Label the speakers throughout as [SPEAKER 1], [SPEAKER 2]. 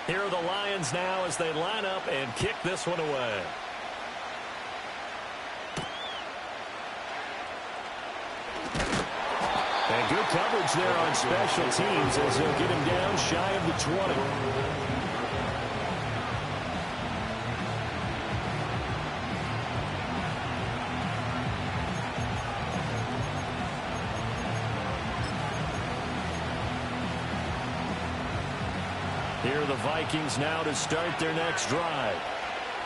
[SPEAKER 1] Here are the Lions now as they line up and kick this one away. And good coverage there on special teams as they'll get him down shy of the 20. Here are the Vikings now to start their next drive.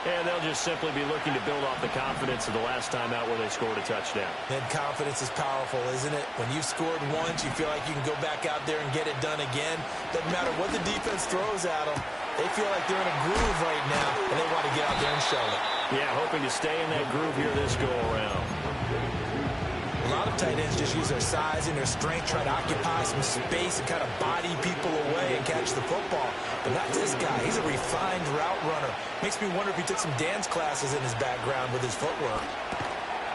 [SPEAKER 1] And they'll just simply be looking to build off the confidence of the last time out where they scored a touchdown.
[SPEAKER 2] And confidence is powerful, isn't it? When you've scored once, you feel like you can go back out there and get it done again. Doesn't matter what the defense throws at them. They feel like they're in a groove right now, and they want to get out there and show it.
[SPEAKER 1] Yeah, hoping to stay in that groove here this go-around.
[SPEAKER 2] A lot of tight ends just use their size and their strength, try to occupy some space and kind of body people away and catch the football. But not this guy. He's a refined route runner. Makes me wonder if he took some dance classes in his background with his footwork.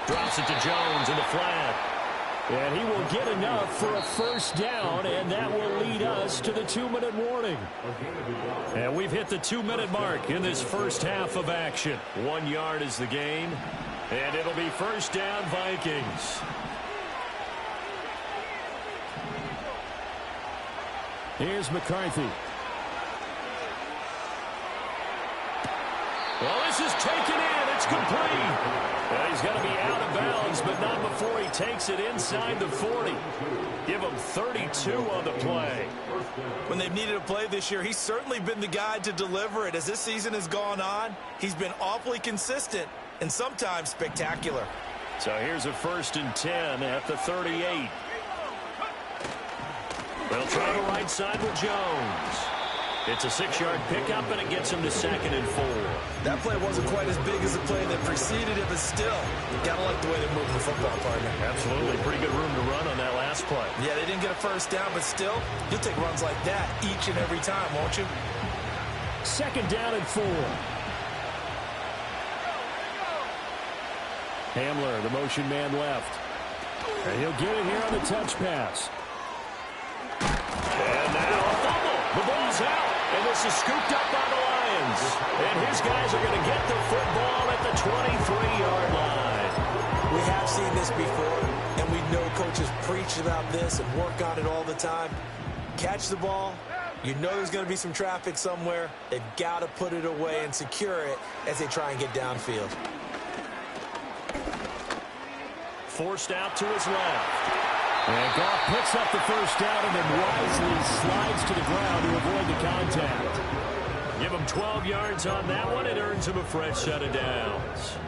[SPEAKER 1] Drops it to Jones in the flat. And he will get enough for a first down, and that will lead us to the 2-minute warning. And we've hit the 2-minute mark in this first half of action. 1 yard is the gain, and it'll be first down Vikings. Here's McCarthy. Well, this is taken in. It's complete. Well, he's going to be out of bounds, but not before he takes it inside the 40. Give him 32 on the play.
[SPEAKER 2] When they've needed a play this year, he's certainly been the guy to deliver it. As this season has gone on, he's been awfully consistent and sometimes spectacular.
[SPEAKER 1] So here's a 1st and 10 at the 38. They'll try the right side with Jones. It's a 6-yard pickup, and it gets him to 2nd and 4.
[SPEAKER 2] That play wasn't quite as big as the play that preceded it, but still, gotta like the way they're moving the football, partner.
[SPEAKER 1] Absolutely. Pretty good room to run on that last play.
[SPEAKER 2] Yeah, they didn't get a first down, but still, you'll take runs like that each and every time, won't you?
[SPEAKER 1] 2nd down and 4. Hamler, the motion man left. And he'll get it here on the touch pass. And now a fumble. The ball's out. And this is scooped up by the Lions. And his guys are going to get the football at the 23-yard line.
[SPEAKER 2] We have seen this before, and we know coaches preach about this and work on it all the time. Catch the ball. You know there's going to be some traffic somewhere. They've got to put it away and secure it as they try and get downfield.
[SPEAKER 1] Forced out to his left. And Goff picks up the first down and then wisely slides to the ground to avoid the contact. Give him 12 yards on that one. It earns him a fresh set of downs.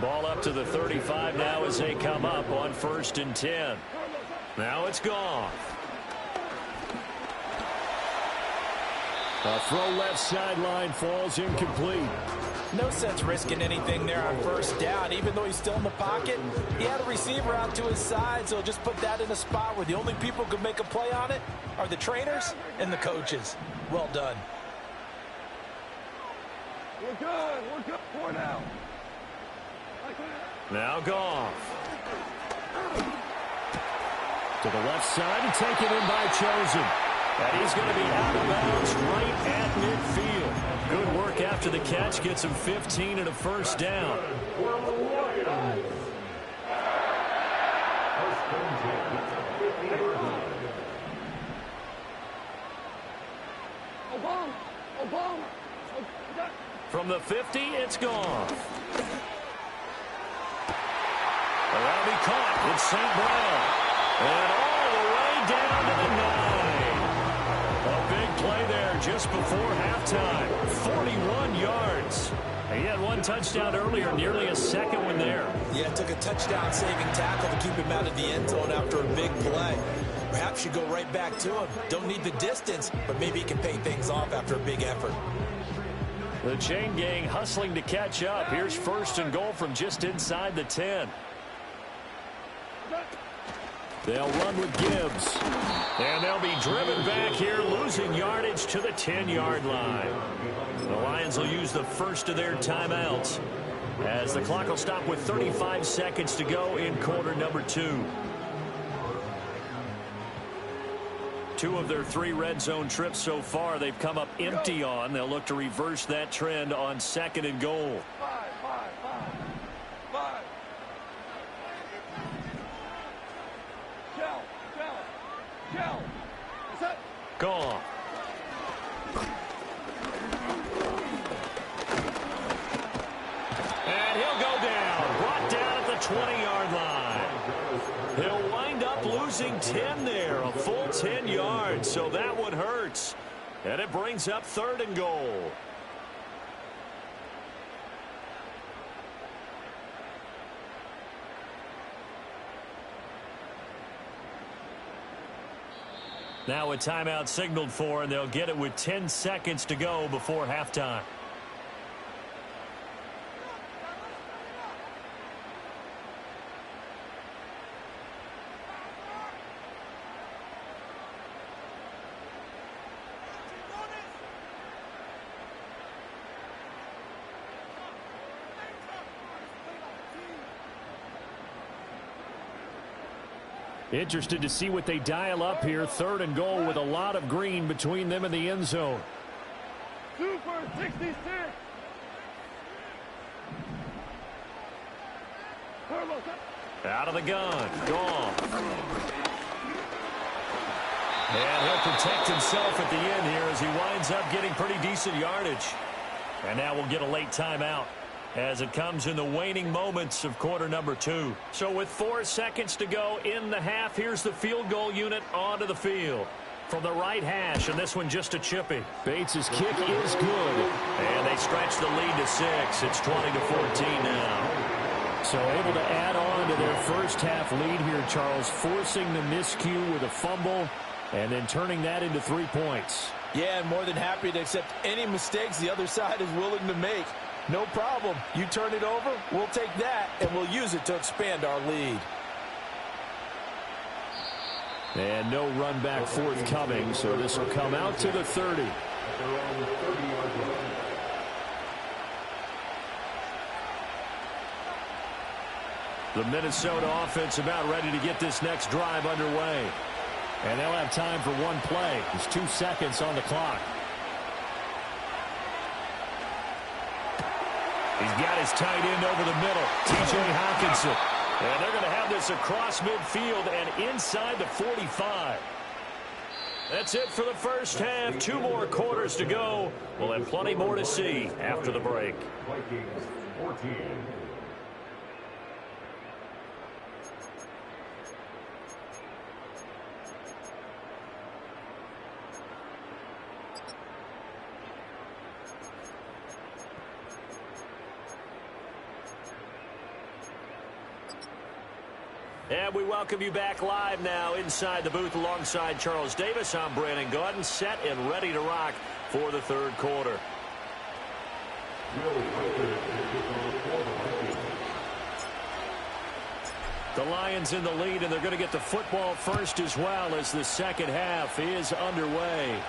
[SPEAKER 1] Ball up to the 35 now as they come up on 1st and 10. Now it's Goff. A throw left sideline falls incomplete.
[SPEAKER 2] No sense risking anything there on first down. Even though he's still in the pocket, he had a receiver out to his side, so just put that in a spot where the only people who can make a play on it are the trainers and the coaches. Well done.
[SPEAKER 3] We're good. We're good. 4 now.
[SPEAKER 1] Now Goff. To the left side and taken in by Chosen. And he's going to be out of bounds right at midfield. Good work after the catch. Gets him 15 and a first down. From the 50, it's Goff. That'll be caught. It's St. Brown. And all the way down to the 9. A big play there just before halftime. 41 yards. He had one touchdown earlier, nearly a second one there.
[SPEAKER 2] Yeah, it took a touchdown-saving tackle to keep him out of the end zone after a big play. Perhaps you go right back to him. Don't need the distance, but maybe he can pay things off after a big effort.
[SPEAKER 1] The chain gang hustling to catch up. Here's 1st and goal from just inside the 10. They'll run with Gibbs. And they'll be driven back here, losing yardage to the 10-yard line. The Lions will use the first of their timeouts. as the clock will stop with 35 seconds to go in quarter number 2. 2 of their 3 red zone trips so far they've come up empty on. They'll look to reverse that trend on 2nd and goal. Gone. And he'll go down. Brought down at the 20-yard line. He'll wind up losing 10 there. A full 10 yards. So that one hurts. And it brings up 3rd and goal. Now a timeout signaled for, and they'll get it with 10 seconds to go before halftime. Interested to see what they dial up here. 3rd and goal with a lot of green between them and the end zone.
[SPEAKER 3] Super 66.
[SPEAKER 1] Out of the gun. Gone. And he'll protect himself at the end here as he winds up getting pretty decent yardage. And now we'll get a late timeout as it comes in the waning moments of quarter number 2. So with 4 seconds to go in the half, here's the field goal unit onto the field. From the right hash, and this one just a chippy. Bates' kick is good. And they stretch the lead to 6. It's 20-14 now. So able to add on to their first half lead here, Charles, forcing the miscue with a fumble and then turning that into 3 points.
[SPEAKER 2] Yeah, and more than happy to accept any mistakes the other side is willing to make. No problem. You turn it over, we'll take that, and we'll use it to expand our lead.
[SPEAKER 1] And no run back forthcoming, so this will come out to the 30. The Minnesota offense about ready to get this next drive underway. And they'll have time for one play. There's 2 seconds on the clock. He's got his tight end over the middle, T.J. Hawkinson. And they're going to have this across midfield and inside the 45. That's it for the first half. 2 more quarters to go. We'll have plenty more to see after the break.
[SPEAKER 4] Vikings 14.
[SPEAKER 1] And we welcome you back live now inside the booth alongside Charles Davis. I'm Brandon Gaudin, set and ready to rock for the 3rd quarter. The Lions in the lead, and they're going to get the football first as well as the second half is underway.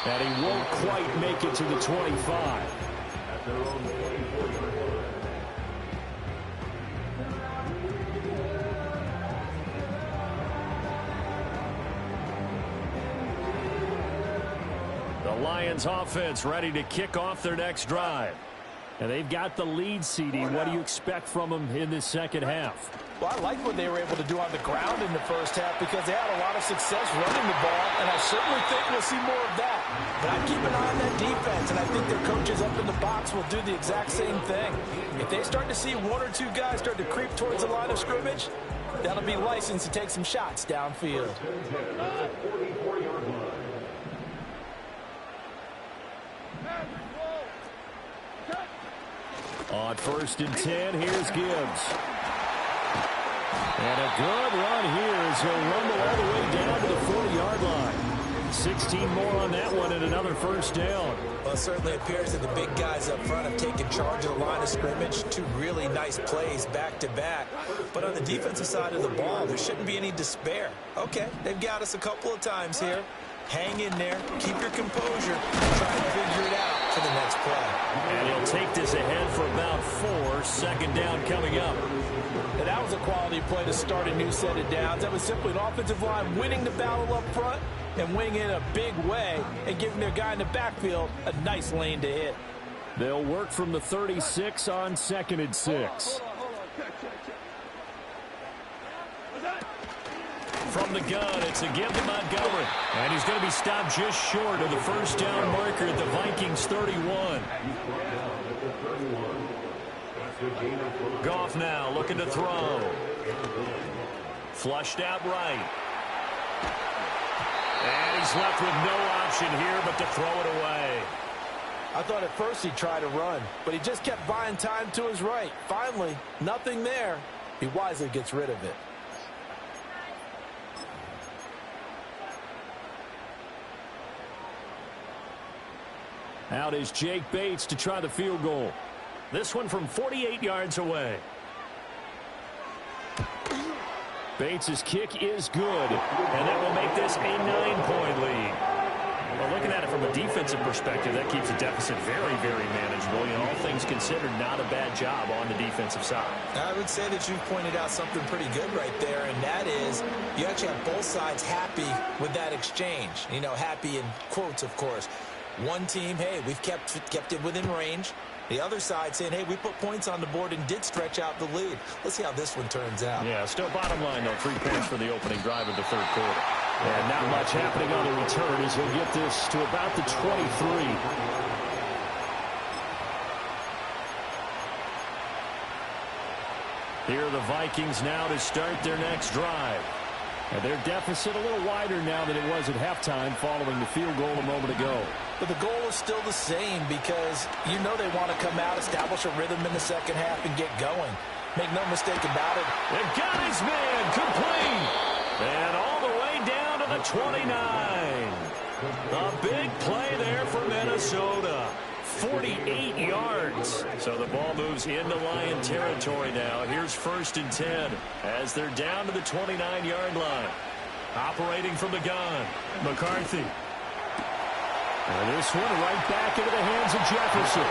[SPEAKER 1] And he won't quite make it to the 25.
[SPEAKER 4] At their own 24-yard line.
[SPEAKER 1] The Lions offense ready to kick off their next drive. And they've got the lead, CD. What do you expect from them in this second half?
[SPEAKER 2] Well, I like what they were able to do on the ground in the first half because they had a lot of success running the ball, and I certainly think we'll see more of that. But I'd keep an eye on that defense, and I think their coaches up in the box will do the exact same thing. If they start to see 1 or 2 guys start to creep towards the line of scrimmage, that'll be licensed to take some shots downfield.
[SPEAKER 1] On 1st and 10, here's Gibbs. And a good run here as he'll rumble all the way down to the 40-yard line. 16 more on that one and another first down.
[SPEAKER 2] Well, it certainly appears that the big guys up front have taken charge of the line of scrimmage. 2 really nice plays back-to-back. But on the defensive side of the ball, there shouldn't be any despair. Okay, they've got us a couple of times here. Hang in there, keep your composure, and try and figure it out for the
[SPEAKER 1] is ahead for about 4. Second down coming up.
[SPEAKER 2] And that was a quality play to start a new set of downs. That was simply an offensive line winning the battle up front and winning it in a big way and giving their guy in the backfield a nice lane to hit.
[SPEAKER 1] They'll work from the 36 on 2nd and 6. From the gun, it's a give to Montgomery. And he's going to be stopped just short of the first down marker at the Vikings 31. Goff now looking to throw. Flushed out right. And he's left with no option here but to throw it away.
[SPEAKER 2] I thought at first he'd try to run, but he just kept buying time to his right. Finally, nothing there. He wisely gets rid of it.
[SPEAKER 1] Out is Jake Bates to try the field goal. This one from 48 yards away. Bates' kick is good, and that will make this a 9-point lead. Well, looking at it from a defensive perspective, that keeps the deficit very, very manageable. You know, all things considered, not a bad job on the defensive side.
[SPEAKER 2] I would say that you've pointed out something pretty good right there, and that is you actually have both sides happy with that exchange. You know, happy in quotes, of course. One team, hey, we've kept it within range. The other side saying, hey, we put points on the board and did stretch out the lead. Let's see how this one turns out.
[SPEAKER 1] Yeah, still bottom line, though, 3 points for the opening drive of the third quarter. And not much happening on the return as he'll get this to about the 23. Here are the Vikings now to start their next drive. And their deficit a little wider now than it was at halftime following the field goal a moment ago.
[SPEAKER 2] But the goal is still the same because you know they want to come out, establish a rhythm in the second half, and get going. Make no mistake about it.
[SPEAKER 1] They got his man complete. And all the way down to the 29. A big play there for Minnesota. 48 yards. So the ball moves into Lion territory now. Here's 1st and 10 as they're down to the 29-yard line. Operating from the gun, McCarthy. And this one right back into the hands of Jefferson.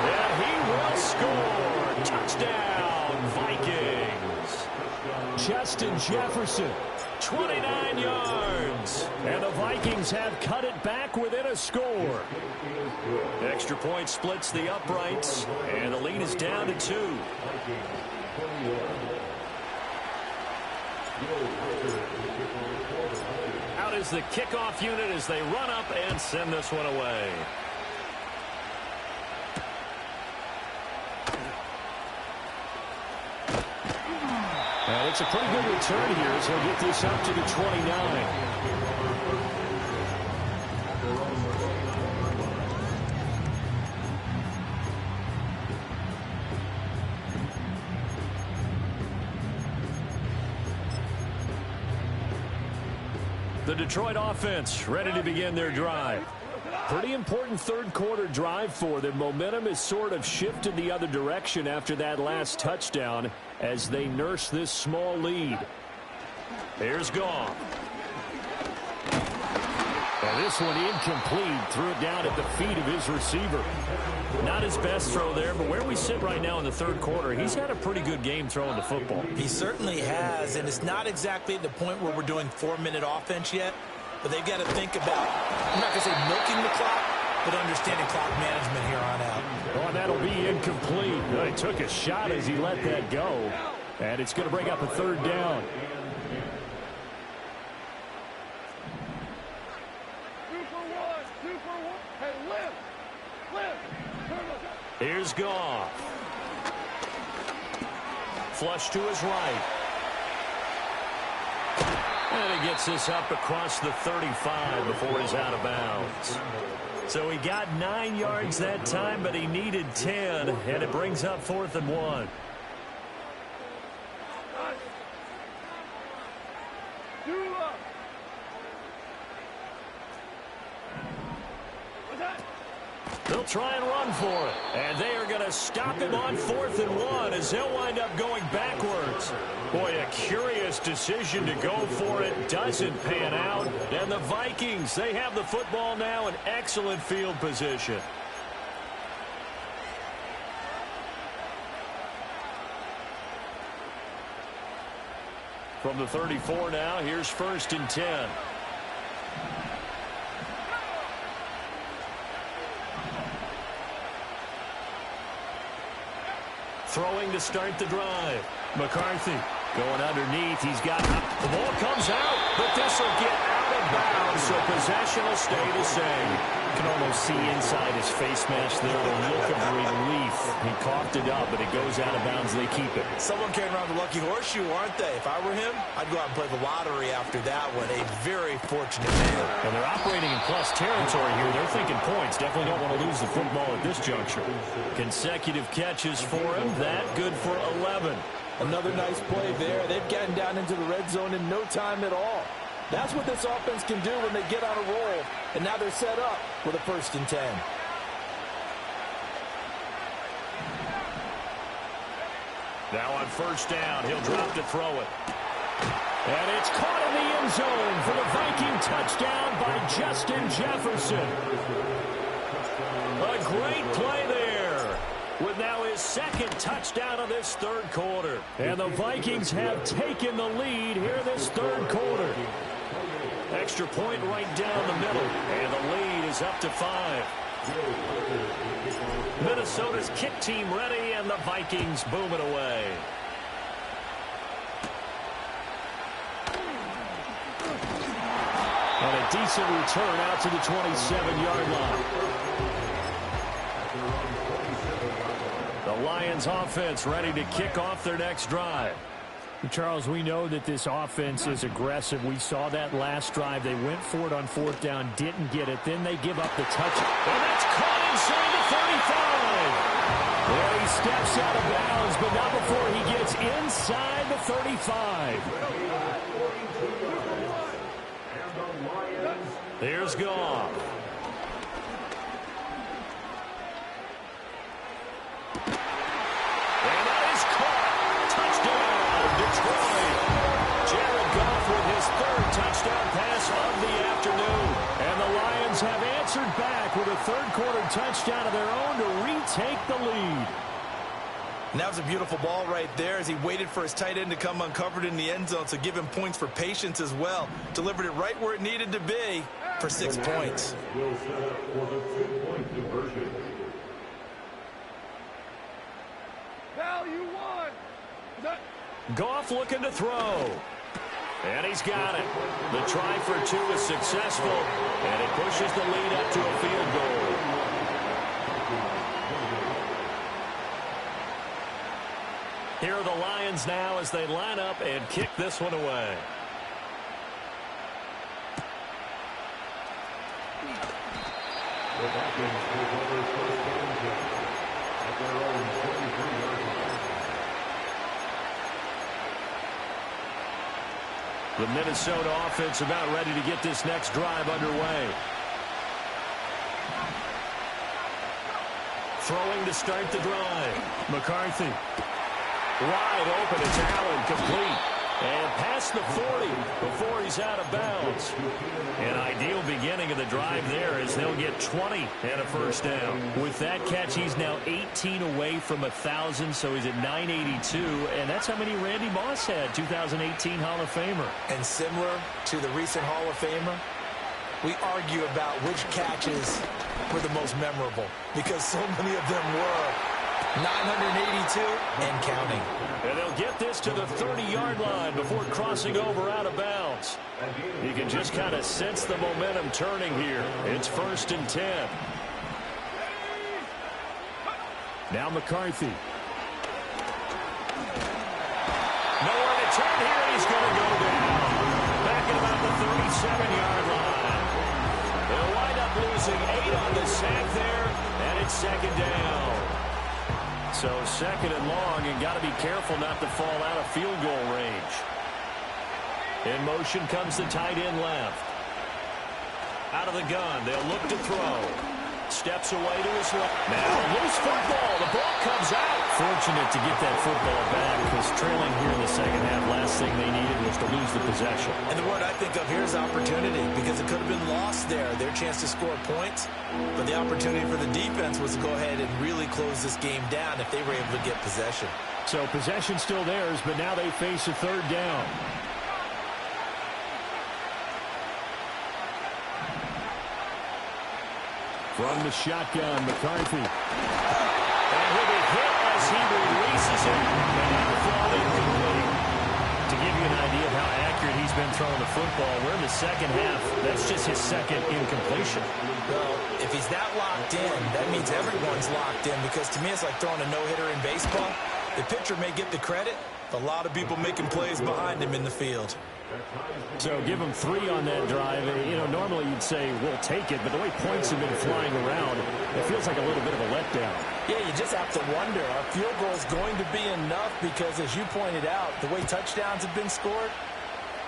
[SPEAKER 1] And he will score. Touchdown, Vikings. Justin Jefferson, 29 yards. And the Vikings have cut it back within a score. Extra point splits the uprights, and the lead is down to 2. Out is the kickoff unit as they run up and send this one away. And it's a pretty good return here as he'll get this up to the 29. The Detroit offense ready to begin their drive. Pretty important third quarter drive for them. Momentum has sort of shifted the other direction after that last touchdown as they nurse this small lead. Here's Goff. And this one incomplete. Threw it down at the feet of his receiver. Not his best throw there, but where we sit right now in the third quarter, he's had a pretty good game throwing the football.
[SPEAKER 2] He certainly has, and it's not exactly at the point where we're doing 4-minute offense yet, but they've got to think about, I'm not going to say milking the clock, but understanding clock management here on out.
[SPEAKER 1] Oh, and that'll be incomplete. He took a shot as he let that go, and it's going to bring up a third down. Here's Goff. Flush to his right. And he gets this up across the 35 before he's out of bounds. So he got 9 yards that time, but he needed 10, and it brings up 4th and 1. They'll try and run for it. And they are going to stop him on 4th and 1 as they'll wind up going backwards. Boy, a curious decision to go for it. Doesn't pan out. And the Vikings, they have the football now in excellent field position. From the 34 now, here's 1st and 10. Throwing to start the drive. McCarthy going underneath. He's got the ball comes out, but this will get out of bounds, so possession will stay the same. You can almost see inside his face mask there the look of relief. He coughed it up, but it goes out of bounds. They keep it.
[SPEAKER 2] Someone carrying around the lucky horseshoe, aren't they? If I were him, I'd go out and play the lottery after that one. A very fortunate man.
[SPEAKER 1] And they're operating in plus territory here. They're thinking points. Definitely don't want to lose the football at this juncture. Consecutive catches for him. That good for 11.
[SPEAKER 5] Another nice play there. They've gotten down into the red zone in no time at all. That's what this offense can do when they get on a roll. And now they're set up with a 1st and 10.
[SPEAKER 1] Now on 1st down, he'll drop to throw it. And it's caught in the end zone for the Viking touchdown by Justin Jefferson. A great play there, with now his 2nd touchdown of this 3rd quarter. And the Vikings have taken the lead here this 3rd quarter. Extra point right down the middle, and the lead is up to 5. Minnesota's kick team ready, and the Vikings boom it away. And a decent return out to the 27-yard line. The Lions offense ready to kick off their next drive.
[SPEAKER 6] Charles, we know that this offense is aggressive. We saw that last drive. They went for it on 4th down, didn't get it. Then they give up the touch.
[SPEAKER 1] And that's caught inside the 35. Well, he steps out of bounds, but not before he gets inside the 35. Here's Goff. And that is caught. Touchdown, Detroit. Jared Goff with his 3rd touchdown pass of the afternoon. And the Lions have answered back with a 3rd quarter touchdown of their own to retake the lead.
[SPEAKER 2] And that was a beautiful ball right there as he waited for his tight end to come uncovered in the end zone, so give him points for patience as well. Delivered it right where it needed to be for 6 points.
[SPEAKER 4] Will set up for the 2-point conversion.
[SPEAKER 3] Value 1.
[SPEAKER 1] Goff looking to throw. And he's got it. The try for 2 is successful, and it pushes the lead up to a field goal. Here are the Lions now as they line up and kick this one away.
[SPEAKER 4] The Vikings take over 1st and 10 at their own 23-yard line.
[SPEAKER 1] The Minnesota offense about ready to get this next drive underway. Throwing to start the drive. McCarthy. Wide open. It's Allen, complete. And past the 40 before he's out of bounds. An ideal beginning of the drive there as they'll get 20 and a 1st down. With that catch, he's now 18 away from 1,000, so he's at 982. And that's how many Randy Moss had, 2018 Hall of Famer.
[SPEAKER 2] And similar to the recent Hall of Famer, we argue about which catches were the most memorable because so many of them were. 982 and counting.
[SPEAKER 1] And they'll get this to the 30-yard line before crossing over out of bounds. You can just kind of sense the momentum turning here. It's 1st and 10. Now McCarthy. Nowhere to turn here. He's going to go down. Back at about the 37-yard line. They'll wind up losing 8 on the sack there, and it's 2nd down. So 2nd and long, and got to be careful not to fall out of field goal range. In motion comes the tight end left. Out of the gun, they'll look to throw. Steps away to his left. Now loose football. The ball comes out. Fortunate to get that football back because trailing here in the 2nd half, last thing they needed was to lose the possession.
[SPEAKER 2] And the word I think of here is opportunity because it could have been lost there. Their chance to score points. But the opportunity for the defense was to go ahead and really close this game down if they were able to get possession.
[SPEAKER 6] So possession still theirs, but now they face a 3rd down. From the shotgun, McCarthy. And he'll be hit as he releases it. And that'll fall incomplete. To give you an idea of how accurate he's been throwing the football, we're in the second half. That's just his second incompletion.
[SPEAKER 2] Well, if he's that locked in, that means everyone's locked in, because to me it's like throwing a no-hitter in baseball. The pitcher may get the credit, a lot of people making plays behind him in the field.
[SPEAKER 6] So give him 3 on that drive. You know, normally you'd say, we'll take it, but the way points have been flying around, it feels like a little bit of a letdown.
[SPEAKER 5] Yeah, you just have to wonder, are field goals going to be enough? Because as you pointed out, the way touchdowns have been scored,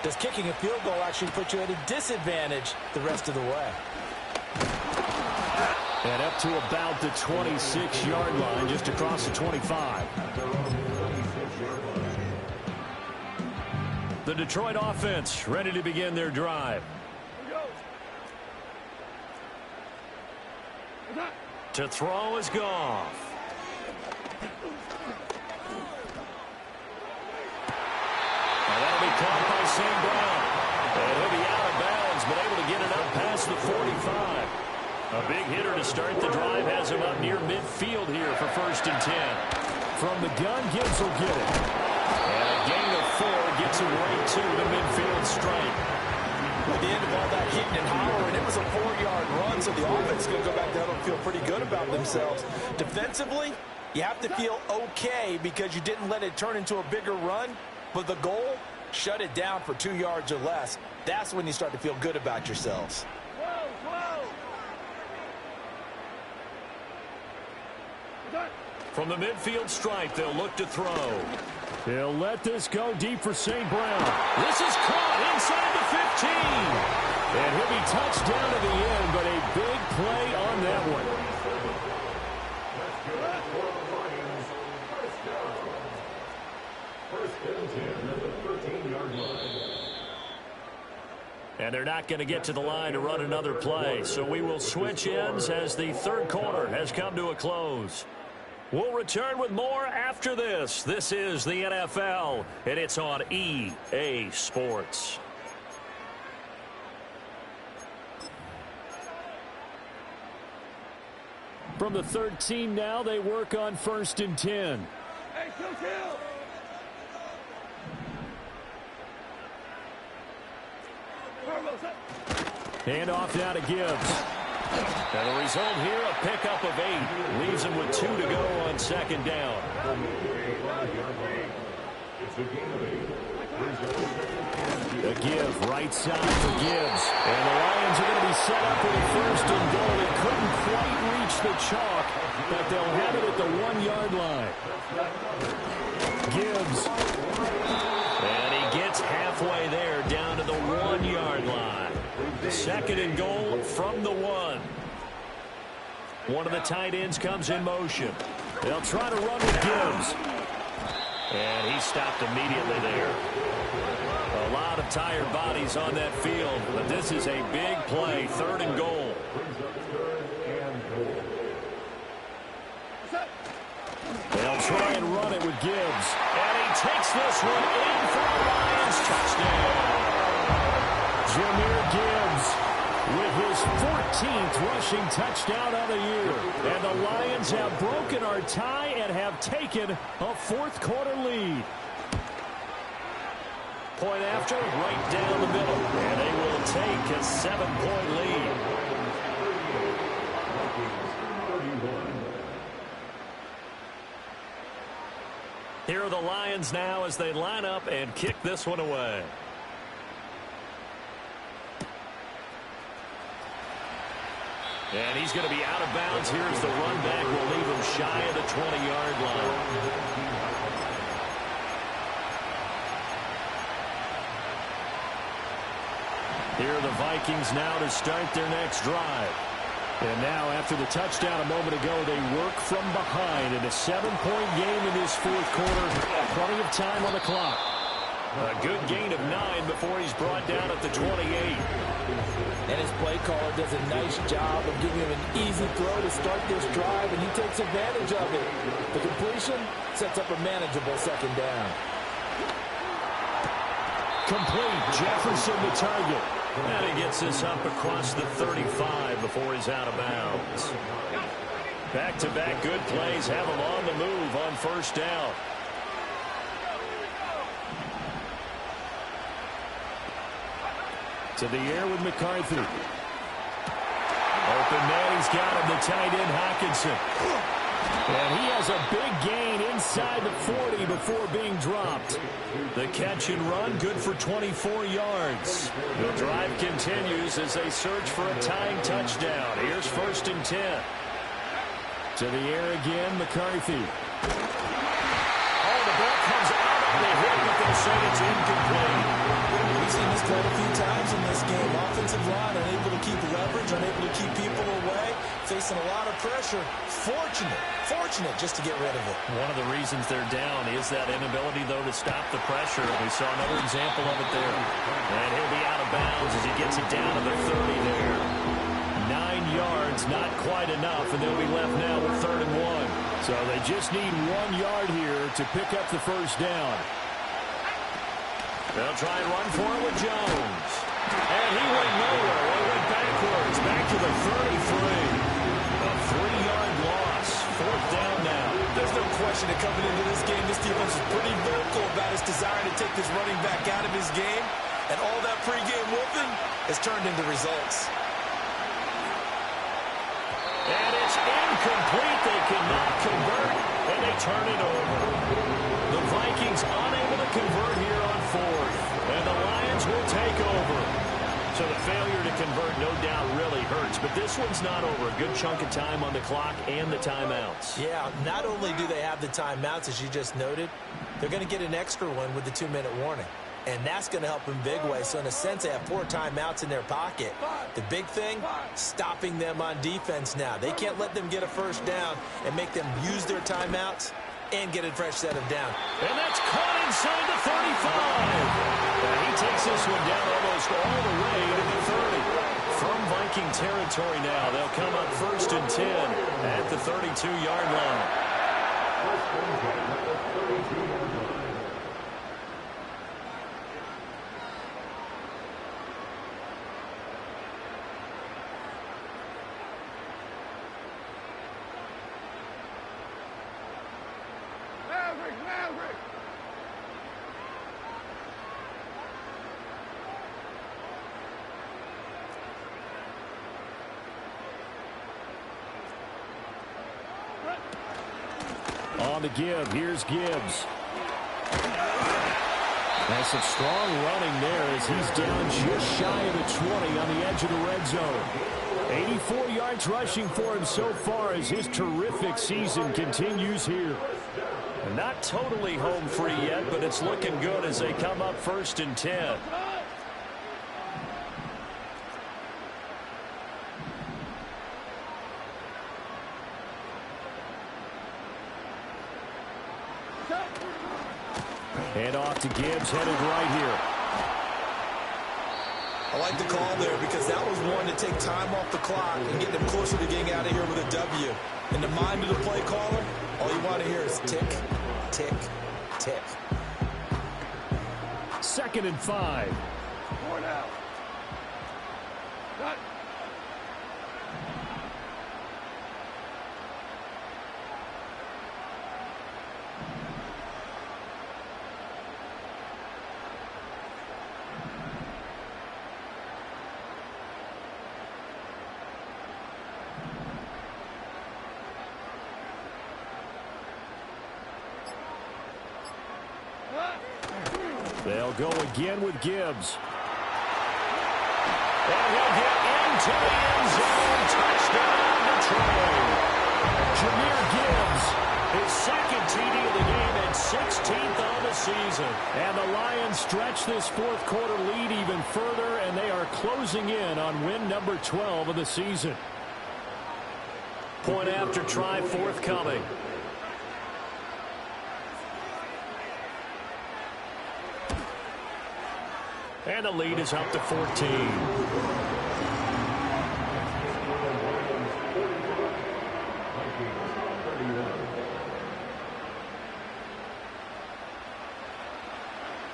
[SPEAKER 5] does kicking a field goal actually put you at a disadvantage the rest of the way?
[SPEAKER 6] And up to about the 26-yard line, just across the 25. The Detroit offense ready to begin their drive. To throw is Goff. And that'll be caught by St. Brown. And he'll be out of bounds, but able to get it up past the 45. A big hitter to start the drive has him up near midfield here for 1st and 10. From the gun, Gibbs will get it. And a gain of 4 gets him right to the midfield stripe.
[SPEAKER 5] At the end of all that hitting and hollering, it was a 4-yard run, so the offense is going to go back down and feel pretty good about themselves. Defensively, you have to feel okay because you didn't let it turn into a bigger run, but the goal, shut it down for 2 yards or less. That's when you start to feel good about yourselves.
[SPEAKER 6] From the midfield stripe, they'll look to throw. He'll let this go deep for St. Brown. This is caught inside the 15. And he'll be touched down to the end, but a big play on that one. And they're not going to get to the line to run another play, so we will switch ends as the third quarter has come to a close. We'll return with more after this. This is the NFL, and it's on EA Sports. From the 13 now, they work on 1st and 10.
[SPEAKER 3] Hey, kill.
[SPEAKER 6] Hand off now to Gibbs. And the result here, a pickup of 8. Leaves him with 2 to go on 2nd down. A give, right side for Gibbs. And the Lions are going to be set up with a 1st and goal. They couldn't quite reach the chalk, but they'll have it at the 1-yard line. Gibbs. And he gets halfway there, down to the 1-yard line. 2nd and goal from the 1. One of the tight ends comes in motion. They'll try to run with Gibbs. And he stopped immediately there. A lot of tired bodies on that field, but this is a big play. 3rd and goal. They'll try and run it with Gibbs. And he takes this one in for the Lions. Touchdown. Jahmyr Gibbs with his 14th rushing touchdown of the year. And the Lions have broken our tie and have taken a 4th quarter lead. Point after, right down the middle. And they will take a 7-point lead. Here are the Lions now as they line up and kick this one away. And he's going to be out of bounds. Here's the run back. Will leave him shy of the 20-yard line. Here are the Vikings now to start their next drive. And now, after the touchdown a moment ago, they work from behind in a 7-point game in this 4th quarter. Plenty of time on the clock. A good gain of 9 before he's brought down at the 28.
[SPEAKER 5] And his play caller does a nice job of giving him an easy throw to start this drive, and he takes advantage of it. The completion sets up a manageable 2nd down.
[SPEAKER 6] Complete. Jefferson the target. And he gets this up across the 35 before he's out of bounds. Back-to-back good plays have him on the move on first down. To the air with McCarthy. Open man, he's got him, the tight end Hockenson. And he has a big gain inside the 40 before being dropped. The catch and run, good for 24 yards. The drive continues as they search for a tying touchdown. Here's 1st and 10. To the air again, McCarthy. Oh, the ball comes out of the hit, but they'll say it's incomplete.
[SPEAKER 2] We've seen this quite a few times in this game. Offensive line unable to keep leverage, unable to keep people away, facing a lot of pressure. Fortunate just to get rid of it.
[SPEAKER 6] One of the reasons they're down is that inability, though, to stop the pressure. We saw another example of it there. And he'll be out of bounds as he gets it down to the 30 there. 9 yards, not quite enough, and they'll be left now with 3rd and 1. So they just need 1 yard here to pick up the first down. They'll try and run for it with Jones. And he went nowhere. He went backwards, back to the 33. A 3-yard loss. 4th down now.
[SPEAKER 2] There's no question that coming into this game, this defense is pretty vocal about its desire to take this running back out of his game. And all that pregame whooping has turned into results.
[SPEAKER 6] And it's incomplete. They cannot convert, and they turn it over. The Vikings unable to convert here on 4th, and the Lions will take over. So the failure to convert, no doubt, really hurts. But this one's not over. A good chunk of time on the clock and the timeouts.
[SPEAKER 2] Yeah, not only do they have the timeouts, as you just noted, they're going to get an extra one with the 2-minute warning. And that's going to help in big way. So in a sense, they have 4 timeouts in their pocket. The big thing, stopping them on defense now. They can't let them get a first down and make them use their timeouts and get a fresh set of down.
[SPEAKER 6] And that's caught inside the 35. And he takes this one down almost all the way to the 30. From Viking territory now, they'll come up 1st and 10 at the 32-yard line.
[SPEAKER 3] Maverick!
[SPEAKER 6] On the give, here's Gibbs. That's some strong running there as he's down just shy of the 20 on the edge of the red zone. 84 yards rushing for him so far as his terrific season continues here. Not totally home free yet, but it's looking good as they come up 1st and 10. Hand off to Gibbs, headed right here.
[SPEAKER 2] I like the call there because that was one to take time off the clock and get them closer to getting out of here with a W. In the mind of the play caller, all you want to hear is tick, tick, tick.
[SPEAKER 6] 2nd and 5.
[SPEAKER 3] 4 now. Cut.
[SPEAKER 6] They'll go again with Gibbs. And he'll get into the end zone. Touchdown, Detroit. Jahmyr Gibbs, his 2nd TD of the game and 16th on the season. And the Lions stretch this 4th quarter lead even further, and they are closing in on win number 12 of the season. Point after try forthcoming. And the lead is up to 14.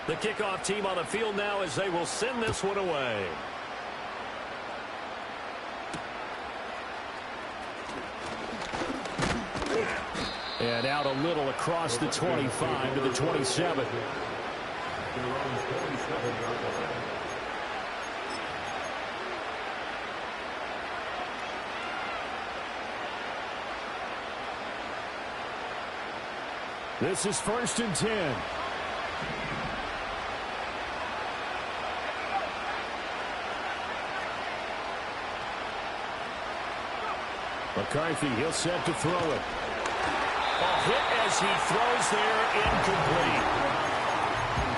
[SPEAKER 6] The kickoff team on the field now as they will send this one away.
[SPEAKER 1] And out a little across the 25 to the 27. This is 1st and 10. McCarthy, he'll set to throw it.
[SPEAKER 6] A hit as he throws there, incomplete.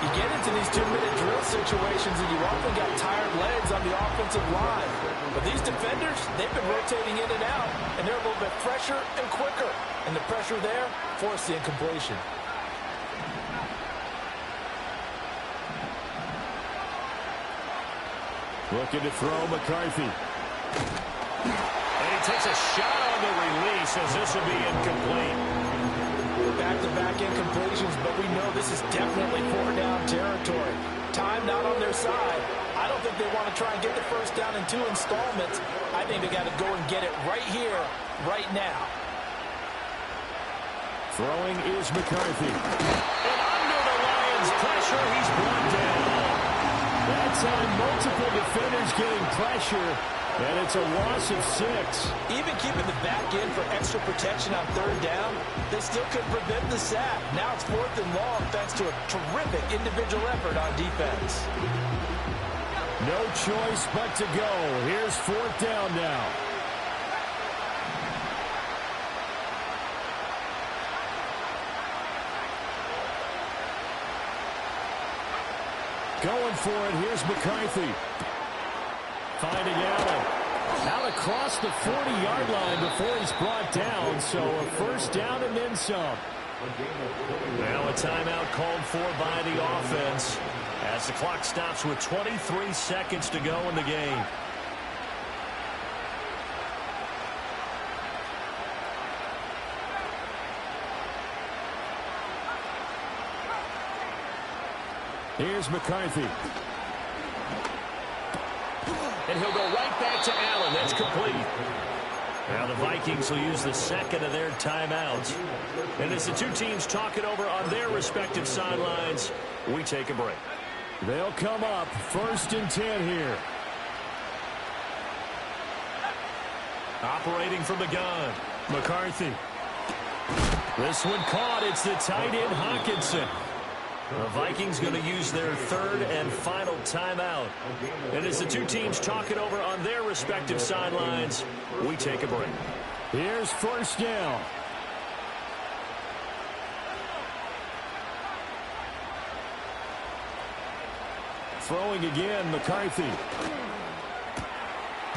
[SPEAKER 5] You get into these 2-minute drill situations and you often got tired legs on the offensive line. But these defenders, they've been rotating in and out, and they're a little bit fresher and quicker. And the pressure there forced the incompletion.
[SPEAKER 1] Looking to throw McCarthy.
[SPEAKER 6] And he takes a shot on the release as this will be incomplete.
[SPEAKER 5] Back-to-back incompletions, but we know this is definitely 4-down territory. Time not on their side. I don't think they want to try and get the first down in 2 installments. I think they got to go and get it right here, right now.
[SPEAKER 1] Throwing is McCarthy.
[SPEAKER 6] And under the Lions' pressure, he's brought down.
[SPEAKER 1] That time, multiple defenders getting pressure, and it's a loss of 6.
[SPEAKER 5] Even keeping the back end for extra protection on 3rd down, they still couldn't prevent the sack. Now it's 4th and long thanks to a terrific individual effort on defense.
[SPEAKER 1] No choice but to go. Here's 4th down now. Going for it. Here's McCarthy. Finding Allen. Out across the 40-yard line before he's brought down. So a 1st down and then some.
[SPEAKER 6] Now a timeout called for by the offense as the clock stops with 23 seconds to go in the game.
[SPEAKER 1] Here's McCarthy.
[SPEAKER 6] And he'll go right back to Allen. That's complete. Now the Vikings will use the second of their timeouts. And as the two teams talk it over on their respective sidelines, we take a break.
[SPEAKER 1] They'll come up 1st and 10 here.
[SPEAKER 6] Operating from the gun, McCarthy.
[SPEAKER 1] This one caught. It's the tight end Hawkinson.
[SPEAKER 6] The Vikings going to use their 3rd and final timeout. And as the two teams talk it over on their respective sidelines, we take a break.
[SPEAKER 1] Here's 1st down. Throwing again, McCarthy.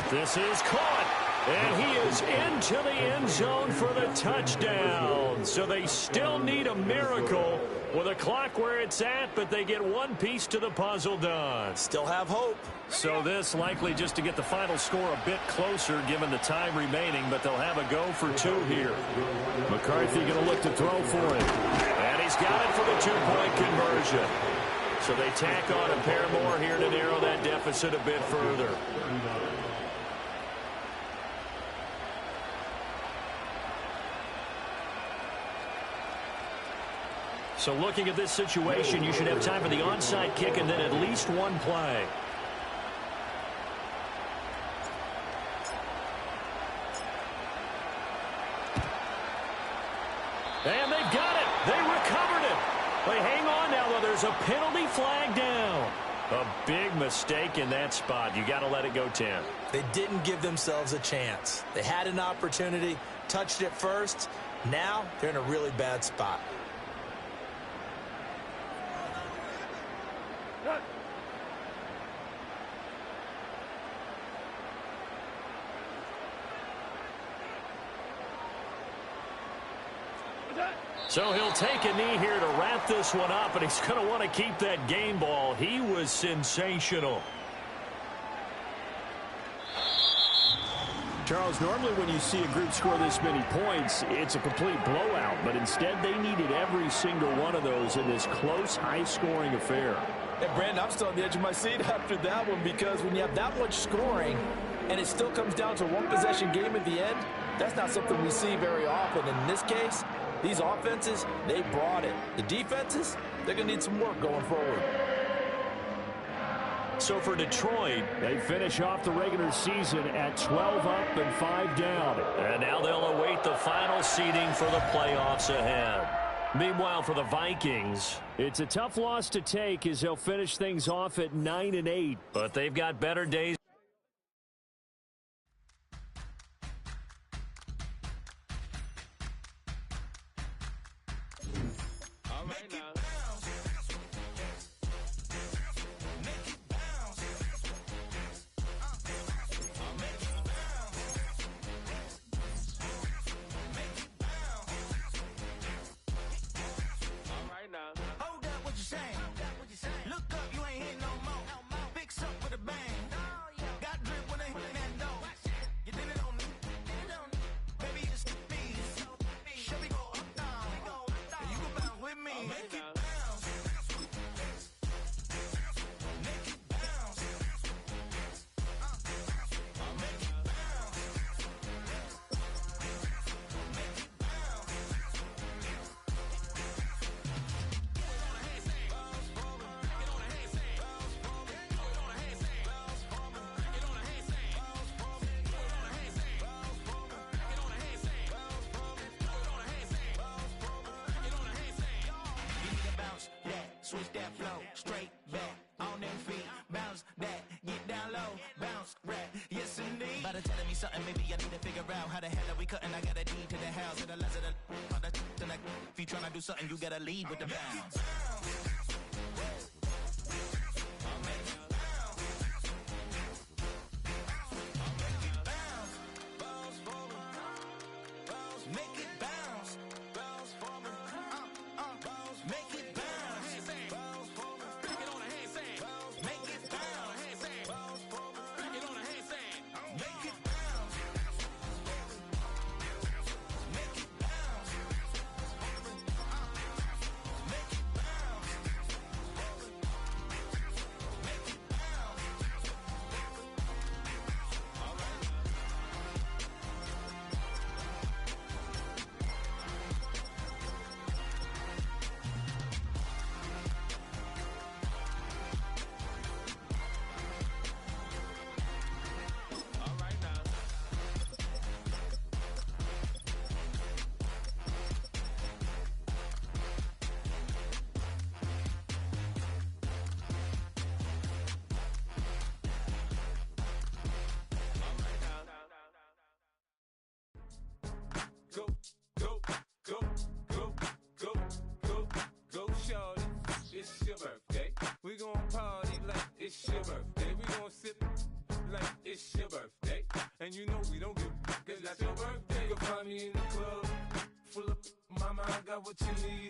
[SPEAKER 6] This is caught. And he is into the end zone for the touchdown. So they still need a miracle with a clock where it's at, but they get one piece to the puzzle done.
[SPEAKER 5] Still have hope.
[SPEAKER 6] So this likely just to get the final score a bit closer given the time remaining, but they'll have a go for 2 here.
[SPEAKER 1] McCarthy going to look to throw for it.
[SPEAKER 6] And he's got it for the 2-point conversion. So they tack on a pair more here to narrow that deficit a bit further. So looking at this situation, you should have time for the onside kick and then at least one play. And they've got it. They recovered it. They hang on now, though. There's a penalty flag down. A big mistake in that spot. You got to let it go 10.
[SPEAKER 5] They didn't give themselves a chance. They had an opportunity, touched it first. Now they're in a really bad spot.
[SPEAKER 6] So he'll take a knee here to wrap this one up, and he's going to want to keep that game ball. He was sensational.
[SPEAKER 1] Charles, normally when you see a group score this many points, it's a complete blowout. But instead, they needed every single one of those in this close, high-scoring affair.
[SPEAKER 5] Hey, Brandon, I'm still on the edge of my seat after that one because when you have that much scoring and it still comes down to a one-possession game at the end, That's not something we see very often. In this case, these offenses, they brought it. The defenses, they're going to need some work going forward.
[SPEAKER 6] So for Detroit,
[SPEAKER 1] they finish off the regular season at 12 up and 5 down.
[SPEAKER 6] And now they'll await the final seeding for the playoffs ahead. Meanwhile, for the Vikings,
[SPEAKER 1] it's a tough loss to take as they'll finish things off at 9-8.
[SPEAKER 6] But they've got better days.
[SPEAKER 7] Hold up, what you saying? Look up, you ain't hitting no more. Fix up with a bang. Got drip when they hit that door. You did it on me. Baby, it's me. Show me go up, down. You can bounce with me. Make it bounce. Make it bounce. Make it bounce. Make it bounce. Switch that flow, straight back, on them feet, bounce that, get down low, bounce, rap, yes indeed. By the telling me something, maybe I need to figure out how the hell are we cutting, I got a deed to the house, and the less of the, if you tryna do something, you gotta lead with the bounce. Make it bounce, bounce for me, make it bounce, make it on a handstand, make it bounce, make it on a handstand, make it bounce, make it bounce, make it bounce, make it bounce. All right.
[SPEAKER 8] Go, go, go, go, go, go, go, shorty. It's your birthday. We gon' party like it's your birthday. We gon' sip like it's your birthday. And you know we don't give cause that's your birthday. You'll find me in the club full of mama, I got what you need.